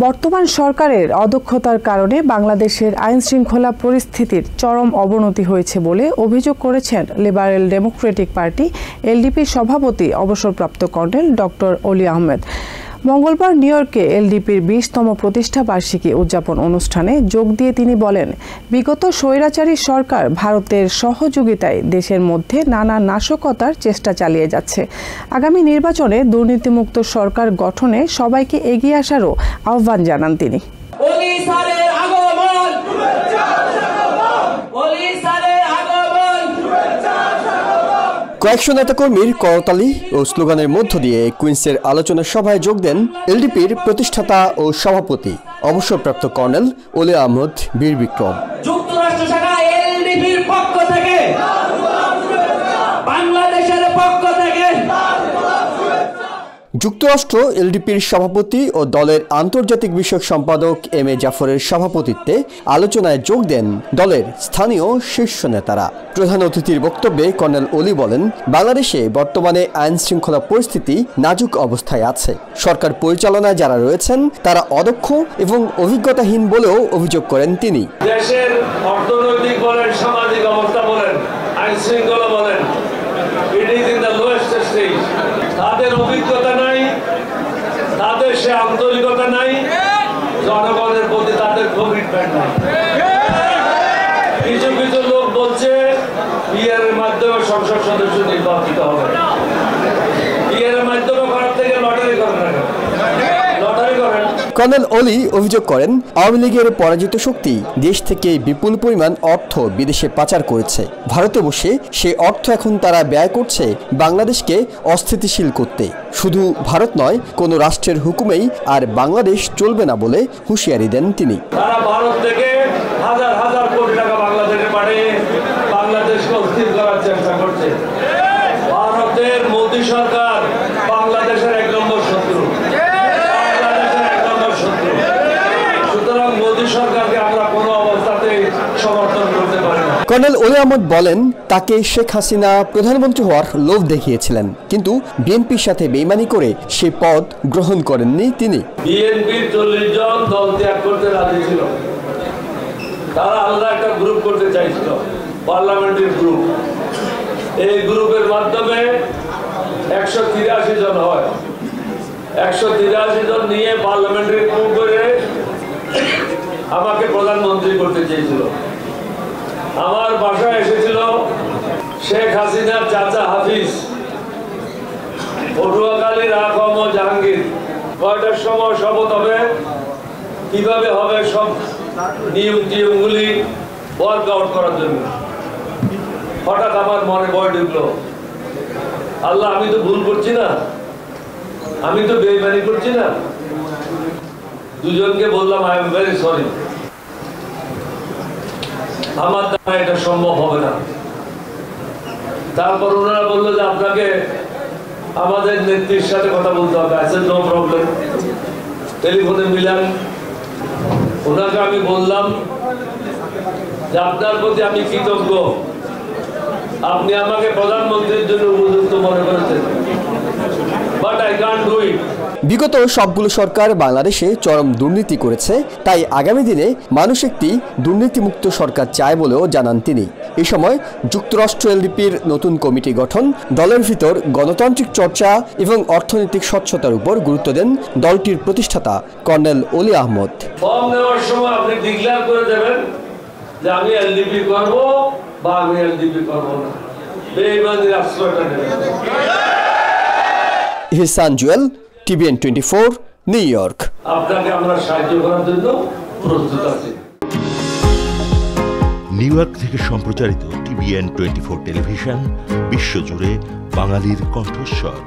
বর্তমান সরকারের অদক্ষতার কারণে বাংলাদেশের আইনশৃঙ্খলা পরিস্থিতির চরম অবনতি হয়েছে বলে অভিযোগ করেছেন লিবারেল ডেমোক্রেটিক পার্টি এলডিপির সভাপতি অবসরপ্রাপ্ত কর্নেল ডক্টর অলি আহমেদ। মঙ্গলবার নিউ ইয়র্কে এলডিপির 20তম প্রতিষ্ঠা বার্ষিকী উদযাপন অনুষ্ঠানে যোগ দিয়ে তিনি বলেন, বিগত স্বৈরাচারী সরকার ভারতের সহযোগিতায় দেশের মধ্যে নানা নাশকতার চেষ্টা চালিয়ে যাচ্ছে। আগামী নির্বাচনে দুর্নীতিমুক্ত সরকার গঠনে সবাইকে এগিয়ে আসারও আহ্বান জানান তিনি। কয়েকশো নেতাকর্মীর করতালি ও স্লোগানের মধ্য দিয়ে কুইন্সের আলোচনা সভায় যোগ দেন এলডিপির প্রতিষ্ঠাতা ও সভাপতি অবসরপ্রাপ্ত কর্নেল অলি আহমদ বীর বিক্রম। যুক্তরাষ্ট্র শাখা এলডিপির পক্ষ থেকে বাংলাদেশের পক্ষ থেকে যুক্তরাষ্ট্র এলডিপির সভাপতি ও দলের আন্তর্জাতিক বিষয়ক সম্পাদক এম এ জাফরের সভাপতিত্বে আলোচনায় যোগ দেন দলের স্থানীয় শীর্ষ নেতারা। প্রধান অতিথির বক্তব্যে কর্নেল অলি বলেন, বাংলাদেশে বর্তমানে আইন শৃঙ্খলা পরিস্থিতি নাজুক অবস্থায় আছে। সরকার পরিচালনায় যারা রয়েছেন তারা অদক্ষ এবং অভিজ্ঞতাহীন বলেও অভিযোগ করেন তিনি। দেশের অর্থনৈতিক বলেন, সামাজিক অবস্থা বলেন, আইন শৃঙ্খলা বলেন, it is in the lowest stage. তাদের অভিজ্ঞতা নাই, তাদের সে আন্তরিকতা নাই, জনগণের প্রতি তাদের কমিটমেন্ট নাই। কিছু কিছু লোক বলছে বিয়ের মাধ্যমে সংসদ সদস্য নির্বাচিত হবে, বিয়ের মাধ্যমে করার থেকে লটারি করেন না, লটারি করেন। কর্নেল অলি অভিযোগ করেন, আওয়ামী লীগের পরাজিত শক্তি দেশ থেকে বিপুল পরিমাণ অর্থ বিদেশে পাচার করেছে। ভারতে বসে সেই অর্থ এখন তারা ব্যয় করছে বাংলাদেশকে অস্থিতিশীল করতে। শুধু ভারত নয়, কোনো রাষ্ট্রের হুকুমেই আর বাংলাদেশ চলবে না বলে হুঁশিয়ারি দেন তিনি। তারা ভারত থেকে হাজার হাজার কোটি টাকা বাংলাদেশে পাঠিয়ে বাংলাদেশকে অস্থির করার চেষ্টা করছে। ভারতের মোদী সরকার বাংলাদেশের এক নম্বর শত্রু, বাংলাদেশের এক নম্বর শত্রু। সুতরাং মোদী সরকারকে আমরা কোনো অবস্থাতেই সমর্থন করতে পারি না। কর্নেল অলি আহমদ বলেন, তাকে শেখ হাসিনা প্রধানমন্ত্রী হওয়ার লোভ দেখিয়েছিলেন, কিন্তু বিএনপির সাথে বেইমানি করে সে পদ গ্রহণ করেননি তিনি। বিএনপির 40 জন দল ত্যাগ করতে রাজি ছিল। তারা আলাদা একটা গ্রুপ করতে চাইছিল, পার্লামেন্টারি গ্রুপ। এই গ্রুপের মাধ্যমে 183 জন হয়। 183 জন নিয়ে পার্লামেন্টারি গ্রুপ করে আমাকে প্রধানমন্ত্রী করতে চেয়েছিল। আমার বাসায় এসেছিল শেখ হাসিনার চাচা হাফিজ, পটুয়াখালীর আখম জাহাঙ্গীর। কয়টার সময় শপথ হবে, কিভাবে হবে, সব নিয়মগুলি ওয়ার্কআউট করার জন্য। হঠাৎ আমার মনে ভয় ঢুকলো, আল্লাহ আমি তো ভুল করছি না, আমি তো বেইমানি করছি না। দুজনকে বললাম, আই এম ভেরি সরি, আমার দ্বারা এটা সম্ভব হবে না। তারপর ওনারা বললো যে আপনাকে আমাদের নেত্রীর সাথে কথা বলতে হবে। I said no problem. টেলিফোনে মিলাম, ওনাকে আমি বললাম যে আপনার প্রতি আমি কৃতজ্ঞ, আপনি আমাকে প্রধানমন্ত্রীর জন্য উপযুক্ত মনে করেছেন, but I can't do it. বিগত সবগুলো সরকার বাংলাদেশে চরম দুর্নীতি করেছে, তাই আগামী দিনে মানুষ একটি দুর্নীতিমুক্ত সরকার চায় বলেও জানান তিনি। এই সময় যুক্তরাষ্ট্র এলডিপির নতুন কমিটি গঠন, দলের ভিতর গণতান্ত্রিক চর্চা এবং অর্থনৈতিক স্বচ্ছতার উপর গুরুত্ব দেন দলটির প্রতিষ্ঠাতা কর্নেল অলি আহমদ। ফর্ম নেওয়ার সময় আপনি ডিক্লেয়ার করে দেবেন যে আমি এলডিপি করব বা আমি এলডিপি করব না, বেইমানির আশ্রয়টা নেবেন। ইহসান জুয়েল, TVN 24, নিউ ইয়র্ক। আপনাকে আমরা সাহায্য করার জন্য প্রস্তুত আছি। নিউ ইয়র্ক থেকে সম্প্রচারিত TVN 24 টেলিভিশন বিশ্বজুড়ে বাঙালির কণ্ঠস্বর।